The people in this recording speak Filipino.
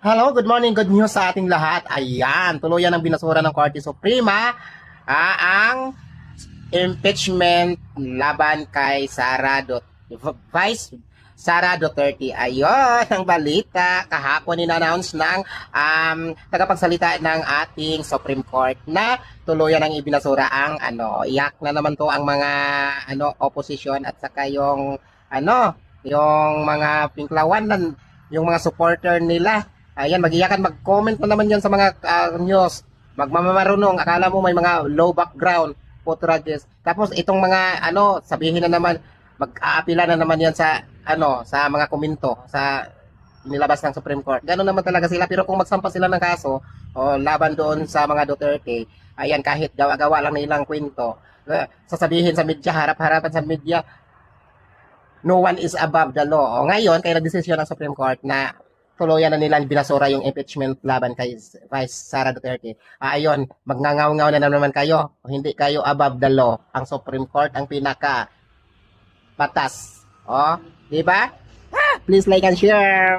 Hello, good morning, good news sa ating lahat. Ayan, tuluyan ang binasura ng Korte Suprema ang impeachment laban kay Vice Sara Duterte. Ayun, ang balita. Kahapon in-announce ng tagapagsalita ng ating Supreme Court na tuluyan ang ibinasura ang iyak na naman to ang mga opposition at saka yung mga pinklawan yung mga supporter nila. Ayan, mag-iyakan, mag-comment na naman yan sa mga news. Magmamamarunong, akala mo may mga low background, putrages. Tapos itong mga sabihin na naman, mag-aapila na naman yan sa mga komento, sa nilabas ng Supreme Court. Gano'n naman talaga sila. Pero kung magsampa sila ng kaso, laban doon sa mga Duterte, ayan, kahit gawa-gawa lang nilang kwento, sasabihin sa media, harap-harapan sa media, no one is above the law. O ngayon, kaya nagdesisyon ng Supreme Court na tuluyan na nilang binasura yung impeachment laban kay Vice Sara Duterte. Ayun, magngangaw-ngaw na naman kayo. O hindi kayo above the law. Ang Supreme Court ang pinaka batas. O, di ba? Please like and share.